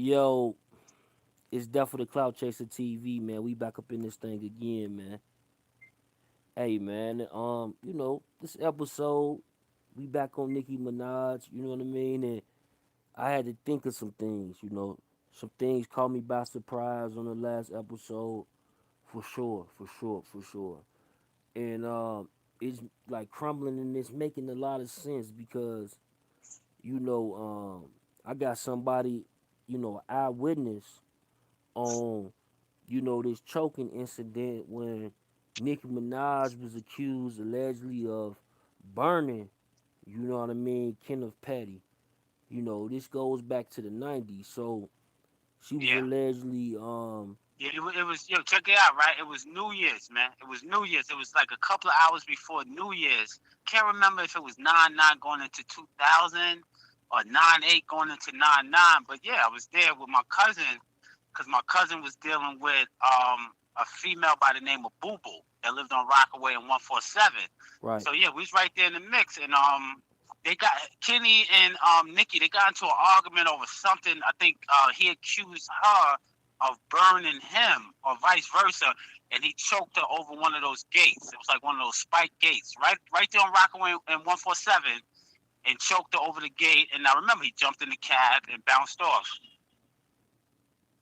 Yo, it's definitely the Cloud Chaser TV, man. We back up in this thing again, man. Hey, man. This episode, we back on Nicki Minaj. You know what I mean? And I had to think of some things. Some things caught me by surprise on the last episode, for sure, for sure, for sure. And it's like crumbling and it's making a lot of sense because you know, I got somebody, eyewitness on this choking incident when Nicki Minaj was accused allegedly of burning, Kenneth Petty. This goes back to the 90s. So she was Yeah. allegedly, It was yo, check it out, right? It was New Year's, man. It was New Year's. It was like a couple of hours before New Year's. Can't remember if it was 9/9 going into 2000 or 9/8 going into 9/9. But yeah, I was there with my cousin because my cousin was dealing with a female by the name of Boo Boo that lived on Rockaway in 147. right. So yeah, we was right there in the mix, and they got Kenny and Nicki. They got into an argument over something. I think he accused her of burning him, or vice versa, and he choked her over one of those gates. It was like one of those spike gates, right there on Rockaway in 147, and choked her over the gate. And I remember he jumped in the cab and bounced off.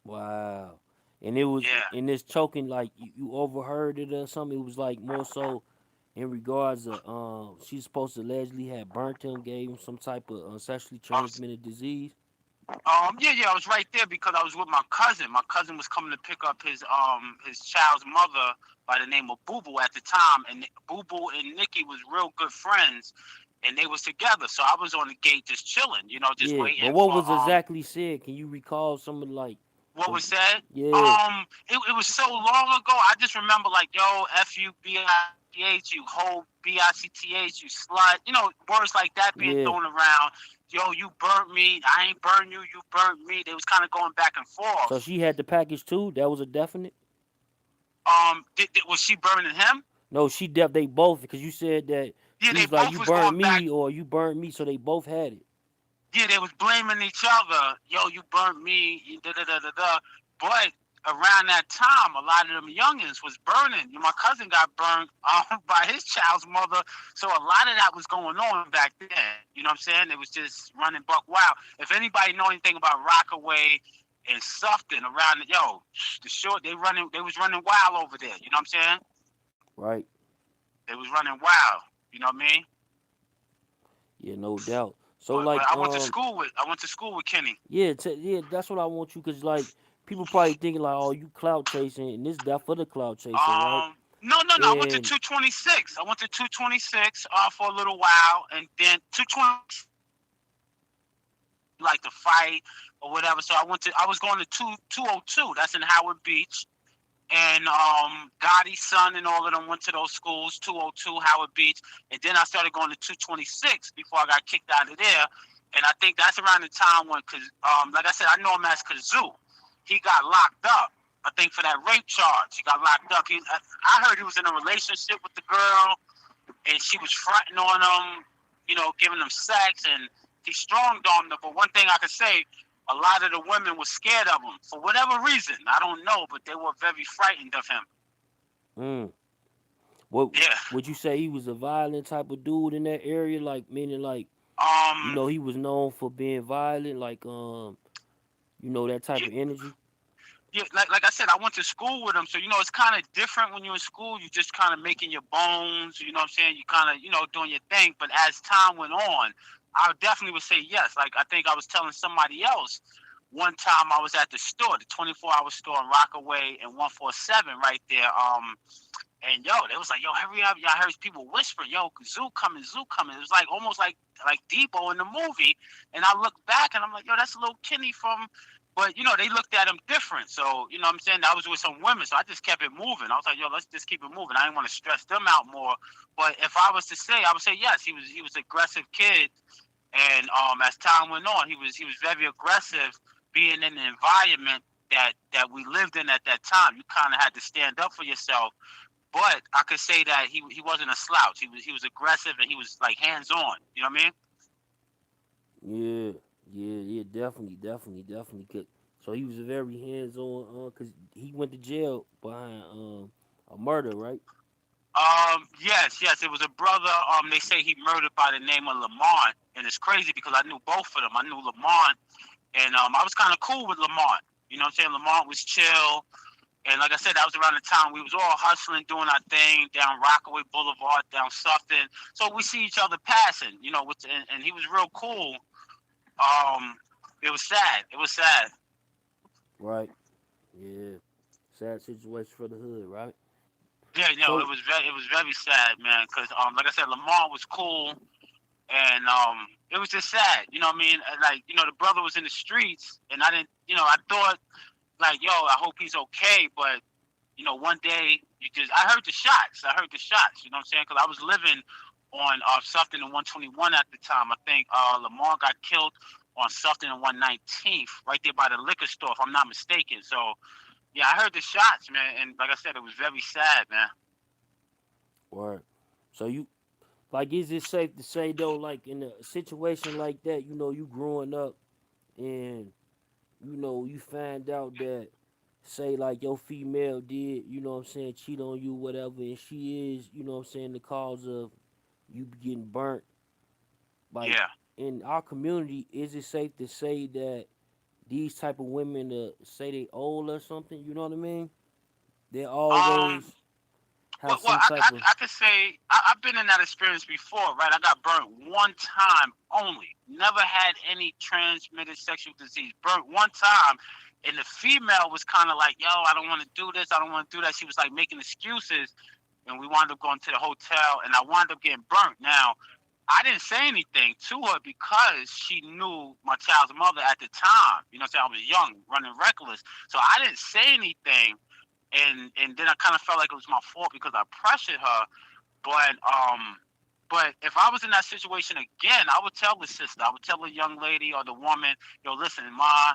Wow. And it was Yeah. in this choking, like you overheard it or something. It was like more so in regards to she's supposed to allegedly have burnt him, gave him some type of sexually I was, transmitted disease. yeah, I was right there because I was with my cousin. My cousin was coming to pick up his child's mother by the name of Boo Boo at the time, and Boo Boo and Nikki was real good friends, and they was together. So I was on the gate just chilling, just Yeah, but waiting what for was exactly said? Can you recall some of like what the was said. yeah, It was so long ago. I just remember like, yo, FUBITH, you whole BICTH, you slut, words like that being yeah. thrown around. Yo, you burnt me. I ain't burn you. You burnt me. They was kind of going back and So forth. she had the package too. That was a definite. Was she burning him? No, they both because you said that Yeah, he they was like both you was burned going back. me or you burned me, so they both had it. Yeah, they was blaming each other. Yo, you burnt me. Da da da da da. But around that time, a lot of them youngins was burning. My cousin got burned by his child's mother. So a lot of that was going on back then. You know what I'm saying? It was just running buck wild. If anybody know anything about Rockaway and Sufton around, the short they was running wild over there. You know what I'm saying? Right. They was running wild. You know what I mean? Yeah, no doubt. So But like I went to school with Kenny. yeah, yeah, that's what I want you because like people probably thinking like, oh, you cloud chasing, and this that for the cloud chasing, right? No. I went to And 226. I went to 226 for a little while, and then 220 like to fight or whatever. So I was going to 202. That's in Howard Beach. And Gotti's son and all of them went to those schools, 202 Howard Beach. And then I started going to 226 before I got kicked out of there. And I think that's around the time when, cause like I said, I know him as Kazoo. He got locked up. I think for that rape charge, he got locked up. I heard he was in a relationship with the girl, and she was fronting on him, giving him sex, and he strong armed her. But one thing I could say, a lot of the women were scared of him for whatever reason. I don't know, but they were very frightened of him. mm, what Yeah. would you say he was a violent type of dude in that area? Like meaning like Um. he was known for being violent, like that type Yeah. of energy. Yeah. Like I said, I went to school with him, so it's kind of different when you're in school. You just kind of making your bones. You know what I'm saying? You kind of doing your thing. But as time went on, I definitely would say yes. Like I think I was telling somebody else one time I was at the store, the 24-hour store in Rockaway and 147 right there. And they was like, yo, hurry up. Y'all heard people whispering, yo, Zoo coming, Zoo coming. It was like almost like Debo in the movie. And I looked back and I'm like, yo, that's a little Kenny from, but they looked at him different. So, you know what I'm saying? I was with some women, so I just kept it moving. I was like, yo, let's just keep it moving. I didn't want to stress them out more. But if I was to say, I would say yes, he was an aggressive kid. And as time went on, he was very aggressive being in the environment that we lived in at that time. You kind of had to stand up for yourself. But I could say that he wasn't a slouch. He was aggressive and he was like hands on. You know what I mean? Yeah, yeah, yeah, definitely, definitely, definitely. So he was a very hands-on, cause he went to jail behind a murder, right? Yes, it was a brother. They say he murdered by the name of Lamont, and it's crazy because I knew both of them. I knew Lamont, and I was kind of cool with Lamont. You know what I'm saying? Lamont was chill, and like I said, that was around the time we was all hustling, doing our thing down Rockaway Boulevard, down Sufton. So we see each other passing, you know, and he was real cool. Um, it was sad. It was sad. Right. Yeah. Sad situation for the hood, right? Yeah, no, So it was very sad, man. Because like I said, Lamont was cool, and it was just sad. You know what I mean? Like, you know, the brother was in the streets, and I didn't, you know, I thought like, yo, I hope he's okay. But you know, one day I heard the shots. I heard the shots. You know what I'm saying? Because I was living on Sufton and 121 at the time. I think Lamar got killed on Sufton and 119th, right there by the liquor store, if I'm not mistaken. So yeah, I heard the shots, man, and like I said, it was very sad, man. Word. So you like, is it safe to say though, like in a situation like that, you growing up and you find out that, say like your female did, what I'm saying, cheat on you, whatever, and she is, what I'm saying, the cause of you getting burnt. Like Yeah. in our community, is it safe to say that these type of women, say they old or something? You know what I mean? They Um. always have Well, some type of I could say I've been in that experience before, right? I got burnt one time only. Never had any transmitted sexual disease. Burnt one time, and the female was kind of like, "Yo, I don't want to do this. I don't want to do that." She was like making excuses, and we wound up going to the hotel, and I wound up getting burnt. Now, I didn't say anything to her because she knew my child's mother at the time. You know, what I'm saying, I was young, running reckless, so I didn't say anything, and then I kind of felt like it was my fault because I pressured her. But but if I was in that situation again, I would tell the sister, I would tell the young lady or the woman, yo, listen, ma,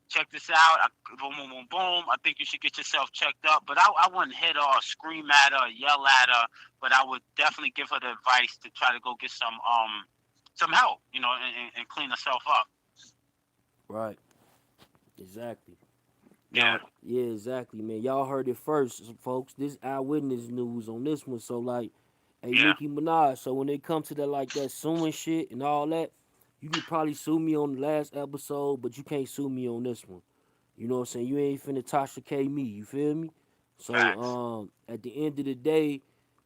check this out. Boom, boom, boom, boom. I think you should get yourself checked up. But I wouldn't hit her or scream at her or yell at her. But I would definitely give her the advice to try to go get some help, you know, and clean herself up. right. Exactly. Yeah, Now, yeah, exactly, man. Y'all heard it first, folks. This eyewitness news on this one. So, like, hey, yeah, Nicki Minaj. So when it comes to that, like that suing shit and all that, you could probably sue me on the last episode, but you can't sue me on this one. You know what I'm saying? You ain't finna Tasha K me. You feel me? So, facts. at the end of the day,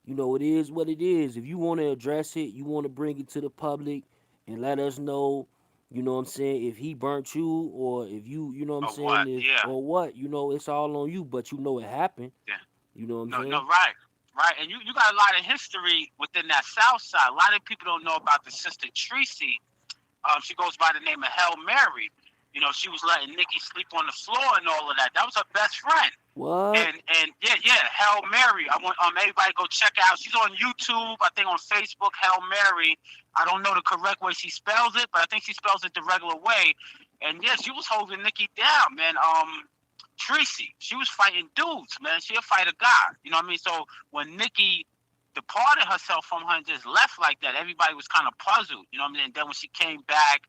it is what it is. If you want to address it, you want to bring it to the public and let us know, what I'm saying, if he burnt you or if you know what I'm Or saying, what? if Yeah, or what, it's all on you, but it happened. yeah. You know what I'm No, saying? no, right, right. And you got a lot of history within that South Side. A lot of people don't know about the sister Tracy. She goes by the name of Hail Mary. You know, she was letting Nicki sleep on the floor and all of that. That was her best friend. What? And yeah, Hail Mary. I want everybody to go check out. She's on YouTube. I think on Facebook, Hail Mary. I don't know the correct way she spells it, but I think she spells it the regular way. And yeah, she was holding Nicki down, man. Tracy, she was fighting dudes, man. She'll fight a guy. You know what I mean? So when Nicki departed herself from her and just left like that, everybody was kind of puzzled. You know what I mean? And then when she came back,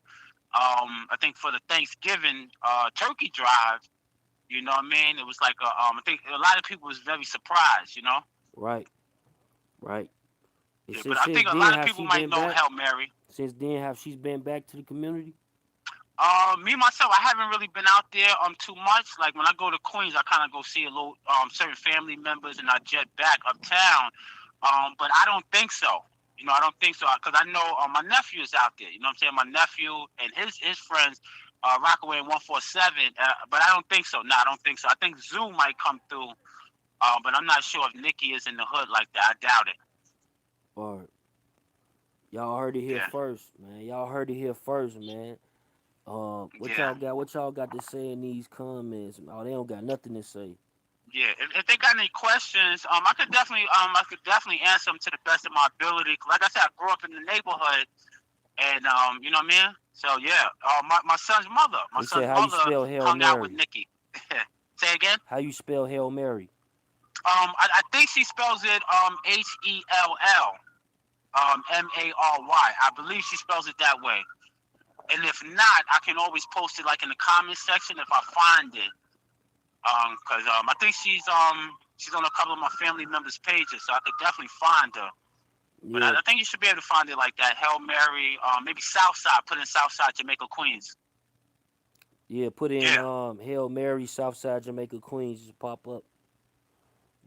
I think for the Thanksgiving turkey drive, you know what I mean? It was like I think a lot of people was very surprised. You know? Right, right. And Yeah, but since I since think a then, lot of have people she might been know back? Hail Mary. Since then, have she been back to the community? Me myself, I haven't really been out there too much. Like when I go to Queens, I kind of go see a little certain family members, and I jet back uptown. But I don't think so. You know, I don't think so because I know my nephew is out there. You know what I'm saying? My nephew and his friends, Rockaway and 147. But I don't think so. No, I don't think so. I think Zoo might come through, but I'm not sure if Nicki is in the hood like that. I doubt it. Or y'all heard it here Yeah, first, man. Y'all heard it here first, man. What yeah. y'all got? What y'all got to say in these comments? Oh, they don't got nothing to say. Yeah, if they got any questions, I could definitely answer them to the best of my ability. Like I said, I grew up in the neighborhood, and you know what I mean. So yeah, my They son's said, how you mother spell Hail hung out with Mary? Nicki. Say again. How you spell Hail Mary? I think she spells it Hell, Mary. I believe she spells it that way. And if not, I can always post it like in the comment section if I find it. Cause I think she's on a couple of my family members' pages, so I could definitely find her. But Yeah, I think you should be able to find it like that. Hail Mary, maybe Southside. Put in Southside, Jamaica, Queens. yeah. Put in Yeah, Hail Mary, Southside Jamaica, Queens, just pop up.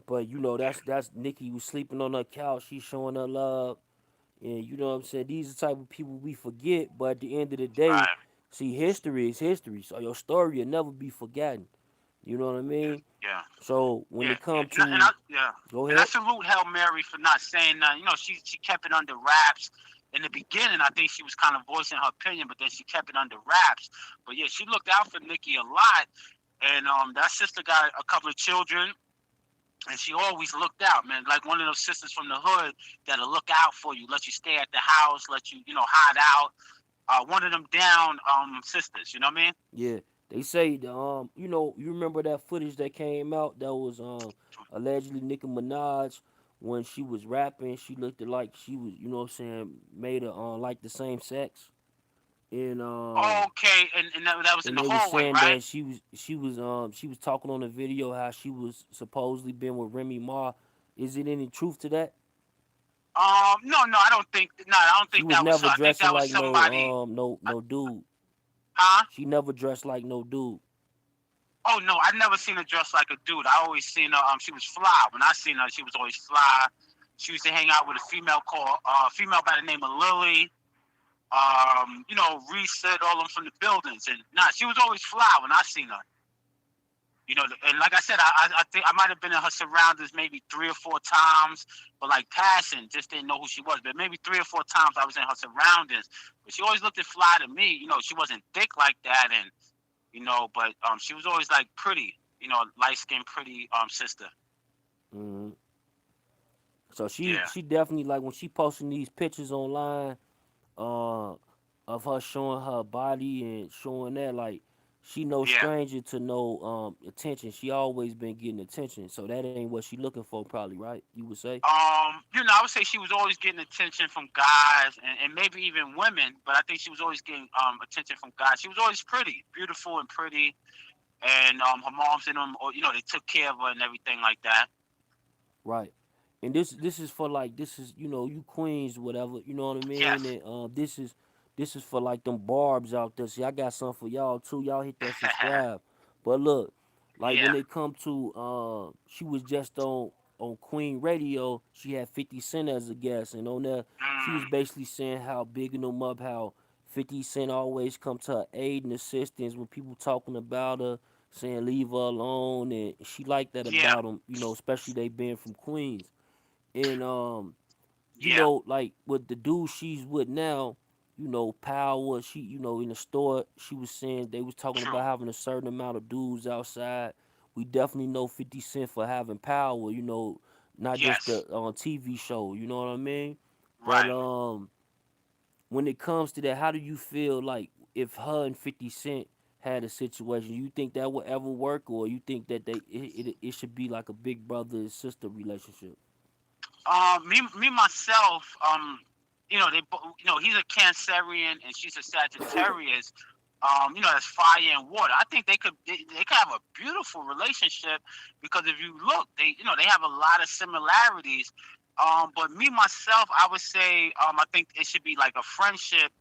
But you know yeah, that's Nicki was sleeping on her couch. She's showing her love, and you know what I'm saying. These are the type of people we forget, but at the end of the day, right, see, history is history. So your story will never be forgotten. You know what I yeah, mean? yeah, So when yeah, it yeah. comes And I, to, yeah, go and I ahead. salute Hail Mary for not saying that. You know, she kept it under wraps. In the beginning, I think she was kind of voicing her opinion, but then she kept it under wraps. But yeah, she looked out for Nicki a lot, and that sister got a couple of children, and she always looked out, man. Like one of those sisters from the hood that'll look out for you, let you stay at the house, let you, hide out. One of them down sisters, you know what I mean? Yeah, they say you know, you remember that footage that came out that was allegedly Nicki Minaj when she was rapping. She looked like she was, you know what I'm saying, made her like the same sex, and Okay, and that was in and the they was hallway, saying right? that she was talking on the video how she was supposedly been with Remy Ma. Is it any truth to that? No, no, I don't think. No, I don't She think was that was her. never I think dressing that was like somebody. Uh, no dude. huh? She never dressed like no dude. Oh no, I never seen her dressed like a dude. I always seen her. She was fly. When I seen her, she was always fly. She used to hang out with a female by the name of Lily. Reset all them from the buildings, and nah, she was always fly when I seen her. And like I said, I think I might have been in her surroundings maybe 3 or 4 times, but like passing, just didn't know who she was. But maybe 3 or 4 times I was in her surroundings. But she always looked at fly to me. She wasn't thick like that, and but she was always like pretty. Light skinned, pretty sister. Hmm. So Yeah, she definitely like when she posting these pictures online uh of her showing her body and showing that like she no yeah. stranger to no attention. She always been getting attention. So that ain't what she looking for probably, right? You would say? I would say she was always getting attention from guys and maybe even women, but I think she was always getting attention from guys. She was always pretty, beautiful and pretty, and her mom's and them, or they took care of her and everything like that. Right. And this is for like this is you know you queens whatever you know what I mean Yes. and this is for like them barbs out there. See, I got something for y'all too. Y'all hit that subscribe. But look, like when Yeah. it come to she was just on Queen Radio. She had 50 Cent as a guest, and on there she was Mm, basically saying how bigging them up, how 50 Cent always come to her aid and assistance when people talking about her saying leave her alone, and she liked that yeah. about them, you know, especially they being from Queens. And you Yeah. know, like with the dude she's with now, you know, Power, she, you know, in the store, she was saying they was talking True. about having a certain amount of dudes outside. We definitely know 50 Cent for having power, you know, not just Yes. the on TV show, you know what I mean? But Right. when it comes to that, how do you feel like if her and 50 Cent had a situation, you think that would ever work, or you think that it should be like a big brother and sister relationship? Me myself. He's a Cancerian and she's a Sagittarius. That's fire and water. I think they could have a beautiful relationship because if you look, they have a lot of similarities. But me myself, I would say, I think it should be like a friendship.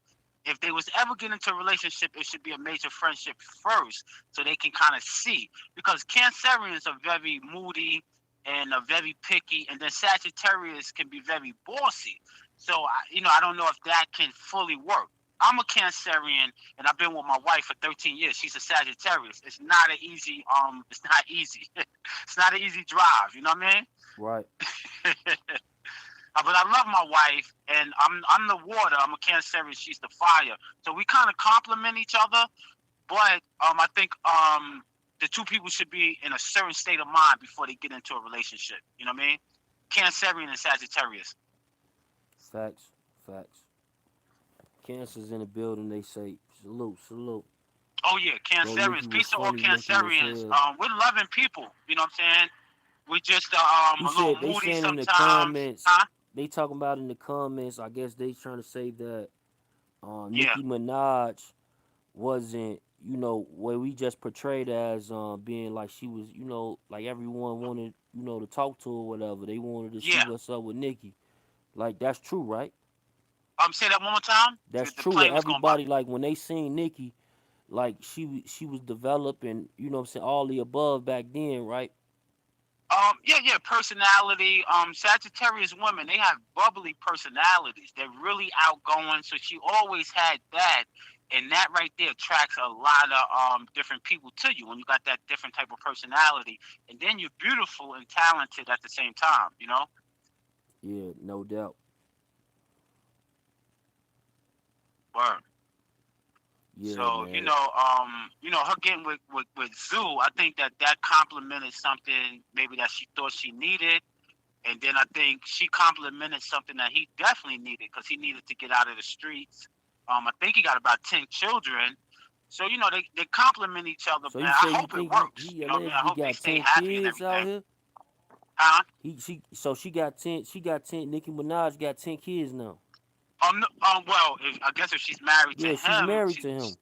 If they was ever get into a relationship, it should be a major friendship first, so they can kind of see. Because Cancerians are very moody and are very picky, and then Sagittarius can be very bossy. So I don't know if that can fully work. I'm a Cancerian, and I've been with my wife for 13 years. She's a Sagittarius. It's not an easy. It's not easy. It's not an easy drive. You know what I mean? Right. But I love my wife, and I'm the water. I'm a Cancerian. She's the fire. So we kind of complement each other. But I think the two people should be in a certain state of mind before they get into a relationship. You know what I mean? Cancerian and Sagittarius. Facts. Facts. Cancer's in the building. They say salute, salute. Oh yeah, Bro, Nicki Cancerians. was Peace to all funny looking as Cancerians. hell. We're loving people. You know what I'm saying? We just You a little said they moody saying in the sometimes, comments, huh? they talking about in the comments. I guess they trying to say that Yeah, Nicki Minaj wasn't, where we just portrayed as being like she was, like everyone wanted, to talk to her or whatever. They wanted to see yeah. what's up with Nicki. Like that's true, right? Say that one more time. That's The true that plane was going by. everybody like when they seen Nicki, like she was developing, what I'm saying, all the above back then, right? Yeah, yeah, personality. Sagittarius women, they have bubbly personalities. They're really outgoing. So she always had that, and that right there attracts a lot of different people to you when you got that different type of personality, and then you're beautiful and talented at the same time. You know. Yeah, no doubt. Word. Yeah, So man. her getting with Zoo, I think that complimented something maybe that she thought she needed. And then I think she complimented something that he definitely needed because he needed to get out of the streets. I think he got about 10 children. So, they complement each other, So man. you I say you hope it think works. he You know what I mean? I allegedly hope they got stay 10 happy and kids out everything. here? Huh? She got 10 Nicki Minaj got 10 kids now. No, well, I guess if she's married to Yeah, she's him, married to him.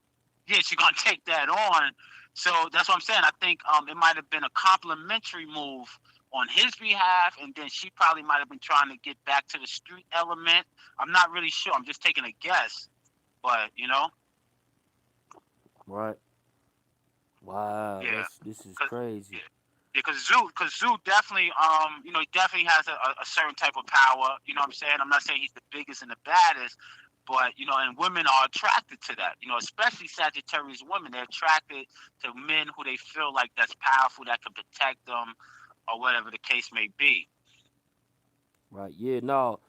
yeah, she's going to take that on. So that's what I'm saying. I think it might have been a complimentary move on his behalf, and then she probably might have been trying to get back to the street element. I'm not really sure. I'm just taking a guess. But Right. Wow, yeah, this is cause crazy. yeah, because Zoo definitely, he definitely has a certain type of power. You know what I'm saying? I'm not saying he's the biggest and the baddest, but and women are attracted to that. Especially Sagittarius women, they're attracted to men who they feel like that's powerful, that can protect them, or whatever the case may be. Right. Yeah, no,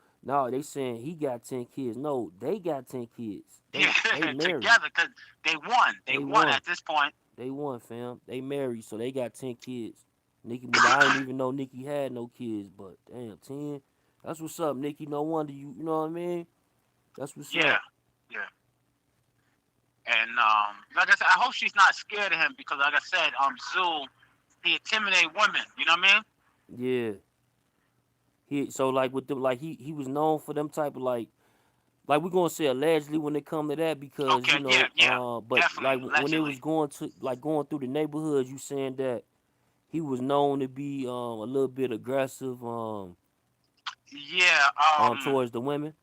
they saying he got 10 kids. No, they got 10 kids. They Yeah, married. together, because they won. They They won won. at this point. They won, fam. They married, so they got 10 kids. Nicki Minaj, I didn't even know Nicki had no kids, but damn, 10. That's what's up, Nicki. No wonder you know what I mean? That's what's Yeah, up. yeah. And like I said, I hope she's not scared of him because, like I said, Zoo, he intimidate women. You know what I mean? Yeah. So like with them, like he was known for them type of like we're gonna say allegedly when it come to that because Okay, yeah, yeah, but definitely, like when it allegedly. was going through the neighborhoods, you saying that he was known to be a little bit aggressive Yeah, towards the women.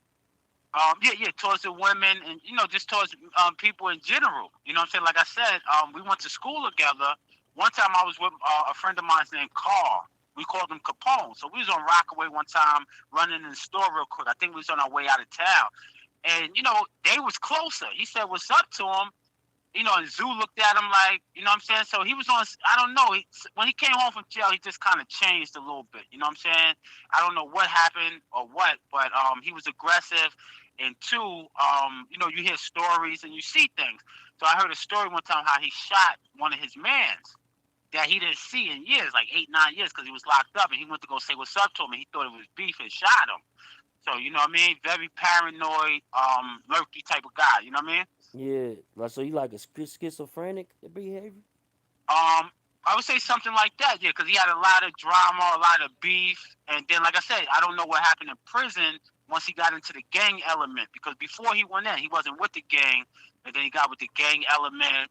yeah, yeah, towards the women and just towards people in general. You know what I'm saying? Like I said, we went to school together. One time I was with a friend of mine named Carl. We called him Capone. So we was on Rockaway one time, running in the store real quick. I think we was on our way out of town, and they was closer. He said, "What's up?" to him. And Zoo looked at him like, you know what I'm saying? So he was on, I don't know. When he came home from jail, he just kind of changed a little bit. You know what I'm saying? I don't know what happened or what, but he was aggressive. And two, you hear stories and you see things. So I heard a story one time how he shot one of his mans that he didn't see in years, like 8, 9 years, because he was locked up and he went to go say what's up to him and he thought it was beef and shot him. So, you know what I mean? Very paranoid, murky type of guy. You know what I mean? Yeah, like so he like a schizophrenic behavior. I would say something like that, yeah, because he had a lot of drama, a lot of beef, and then, like I said, I don't know what happened in prison once he got into the gang element. Because before he went in, he wasn't with the gang, and then he got with the gang element.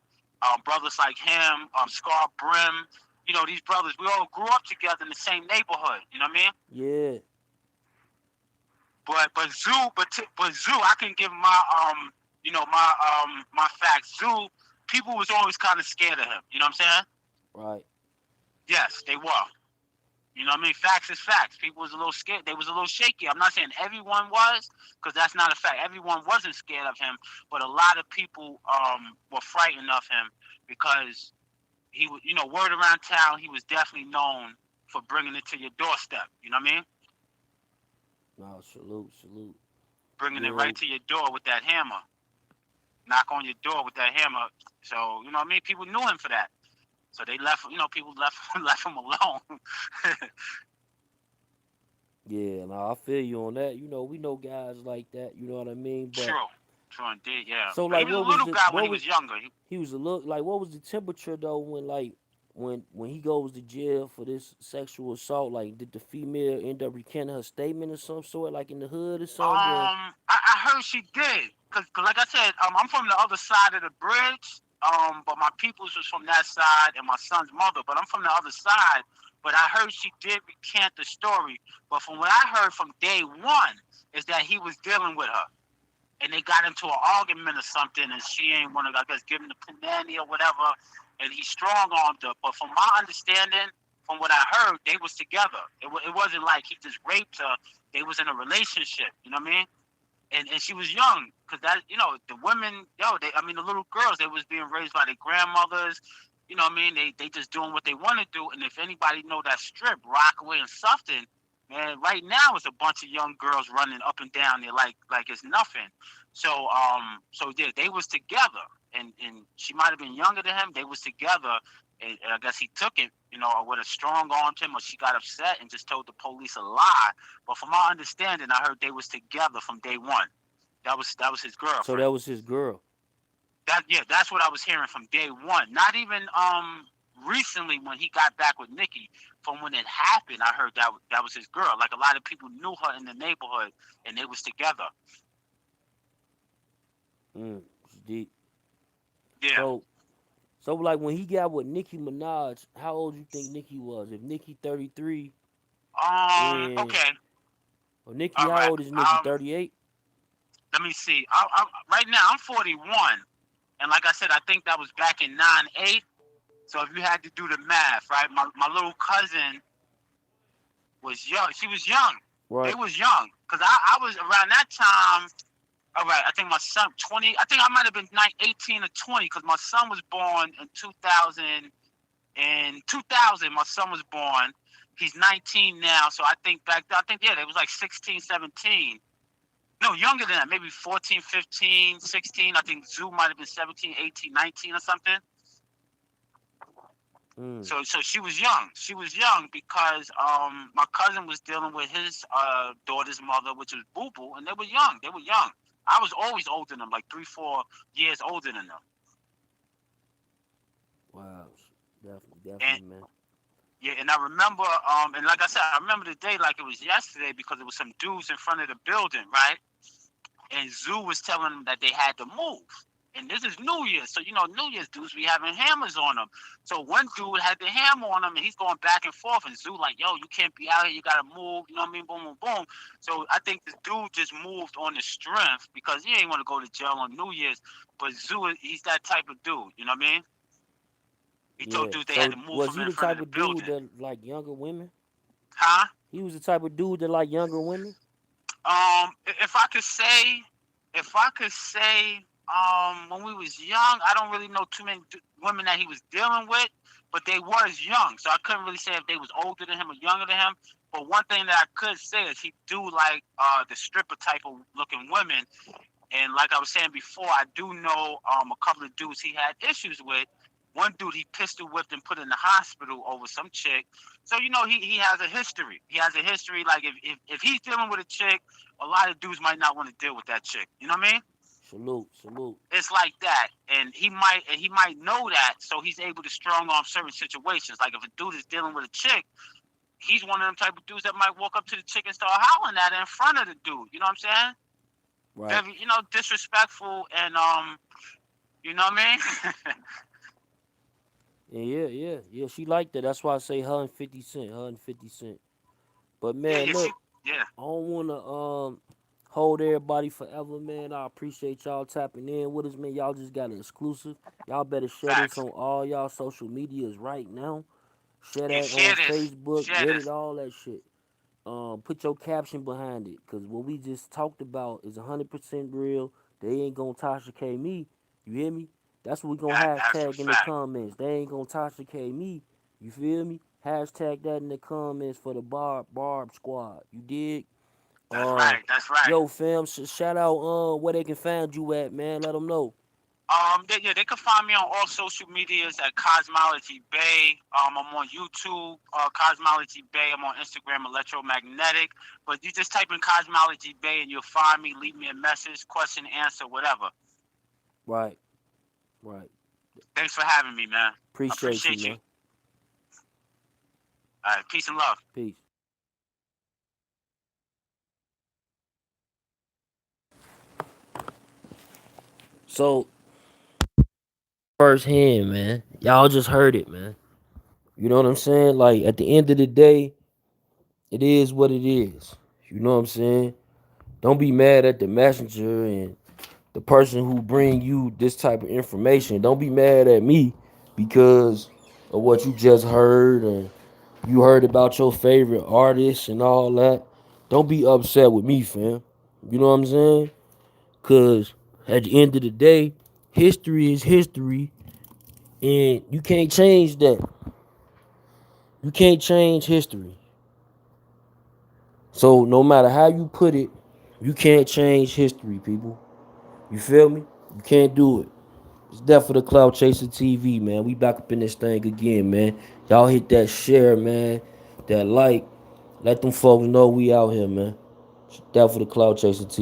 Brothers like him, Scar Brim, these brothers, we all grew up together in the same neighborhood. You know what I mean? Yeah, But Zoo, I can give my my facts. Zoo, people was always kind of scared of him. You know what I'm saying? right. Yes, they were. You know what I mean? Facts is facts. People was a little scared. They was a little shaky. I'm not saying everyone was, because that's not a fact. Everyone wasn't scared of him, but a lot of people were frightened of him because he was, word around town, he was definitely known for bringing it to your doorstep. You know what I mean? No, salute. Bringing it Yeah, right to your door with that hammer. Knock on your door with that hammer. So, you know what I mean? People knew him for that. So they left, people left left him alone. yeah. No, I feel you on that. We know guys like that. You know what I mean? But True. True indeed, yeah. so But he like, was a little guy when he was younger. he was a look like what was the temperature though when like when he goes to jail for this sexual assault? Like, did the female end up recanting her statement or some sort, like in the hood or something? I heard she did. cause like I said, I'm from the other side of the bridge. But my peoples was from that side, and my son's mother. But I'm from the other side. But I heard she did recant the story. But from what I heard from day one is that he was dealing with her, and they got into an argument or something, and she ain't want to, I guess, give him the panani or whatever, and he strong armed her. But from my understanding, from what I heard, they was together. It wasn't like he just raped her. They was in a relationship. You know what I mean? And she was young, because that, the women, the little girls, they was being raised by their grandmothers. You know what I mean? They just doing what they want to do. And if anybody know that strip, Rockaway and Sufton, man, right now it's a bunch of young girls running up and down there like it's nothing. So yeah, they was together, and she might have been younger than him. They was together, and I guess he took it, or would have strong armed him, or she got upset and just told the police a lie. But from my understanding, I heard they was together from day one. That was his girlfriend. So that was his girl. That's what I was hearing from day one. Not even recently when he got back with Nicki. From when it happened, I heard that was his girl. Like, a lot of people knew her in the neighborhood, and they was together. It's deep. Yeah. So like when he got with Nicki Minaj, how old you think Nicki was? If Nicki 33, and Okay. Nicki, All how right. old is Nicki? 38. Let me see. Right now I'm 41, and like I said, I think that was back in '98. So if you had to do the math, right? My little cousin was young. She was young. They Right. was young, because I was around that time. All right, I think my son 20. I think I might have been 18 or 20, because my son was born in 2000. In 2000, my son was born. He's 19 now, so I think they was like 16, 17. No, younger than that, maybe 14, 15, 16. I think Zoo might have been 17, 18, 19 or something. So she was young. She was young because my cousin was dealing with his daughter's mother, which was Boo Boo, and they were young. They were young. I was always older than them, like 3, 4 years older than them. Wow. Definitely, And man. yeah, and I remember, and like I said, I remember the day like it was yesterday, because there was some dudes in front of the building, right? And Zoo was telling them that they had to move. And this is New Year's, so New Year's dudes be having hammers on them. So one dude had the hammer on him, and he's going back and forth. And Zoo like, yo, you can't be out here. You gotta move. You know what I mean? Boom, boom, boom. So I think this dude just moved on the strength, because he ain't want to go to jail on New Year's. But Zoo, he's that type of dude. You know what I mean? He told Yeah. dudes they had So to move was from he in the front of type the of dude building. that like younger women? Huh? He was the type of dude that like younger women. If I could say, when we was young, I don't really know too many women that he was dealing with, but they was young, so I couldn't really say if they was older than him or younger than him. But one thing that I could say is he do like the stripper type of looking women, and like I was saying before, I do know a couple of dudes he had issues with. One dude he pistol whipped and put in the hospital over some chick. So he has a history. He has a history. Like if he's dealing with a chick, a lot of dudes might not want to deal with that chick. You know what I mean? Salute. It's like that, and he might know that, so he's able to strong arm certain situations. Like if a dude is dealing with a chick, he's one of them type of dudes that might walk up to the chick and start hollering at her in front of the dude. You know what I'm saying? Right. Very, disrespectful, and you know what I mean? Yeah. She liked that. That's why I say her and 50 Cent. Her and 50 Cent. But Yeah, man, yeah, look, yeah. I don't wanna hold everybody forever, man. I appreciate y'all tapping in with us, man. Y'all just got an exclusive. Y'all better share this Facts. on all y'all social medias right now. Share Yeah, that on share this. Facebook, Share Reddit, this. all that shit. Put your caption behind it, cause what we just talked about is 100% real. They ain't gonna Tasha K me. You hear me? That's what we gonna That's a hashtag in the fact. comments. They ain't gonna Tasha K me. You feel me? Hashtag that in the comments for the Barb Squad. You dig? That's Uh, right. That's right. yo, fam, shout out where they can find you at, man. Let them know. They can find me on all social medias at Cosmology Bay. I'm on YouTube, Cosmology Bay. I'm on Instagram, Electromagnetic. But you just type in Cosmology Bay and you'll find me. Leave me a message, question, answer, whatever. Right. Thanks for having me, man. I Appreciate you, appreciate you. man. All right, peace and love. Peace. So firsthand, man. Y'all just heard it, man. You know what I'm saying? Like at the end of the day, it is what it is. You know what I'm saying? Don't be mad at the messenger and the person who bring you this type of information. Don't be mad at me because of what you just heard and you heard about your favorite artists and all that. Don't be upset with me, fam. You know what I'm saying? Cause at the end of the day, history is history and you can't change that. You can't change history. So no matter how you put it, you can't change history, people. You feel me? You can't do it. It's Death for the Cloud Chaser TV, man. We back up in this thing again, man. Y'all hit that share, man. That like. Let them folks know we out here, man. It's Death for the Cloud Chaser TV.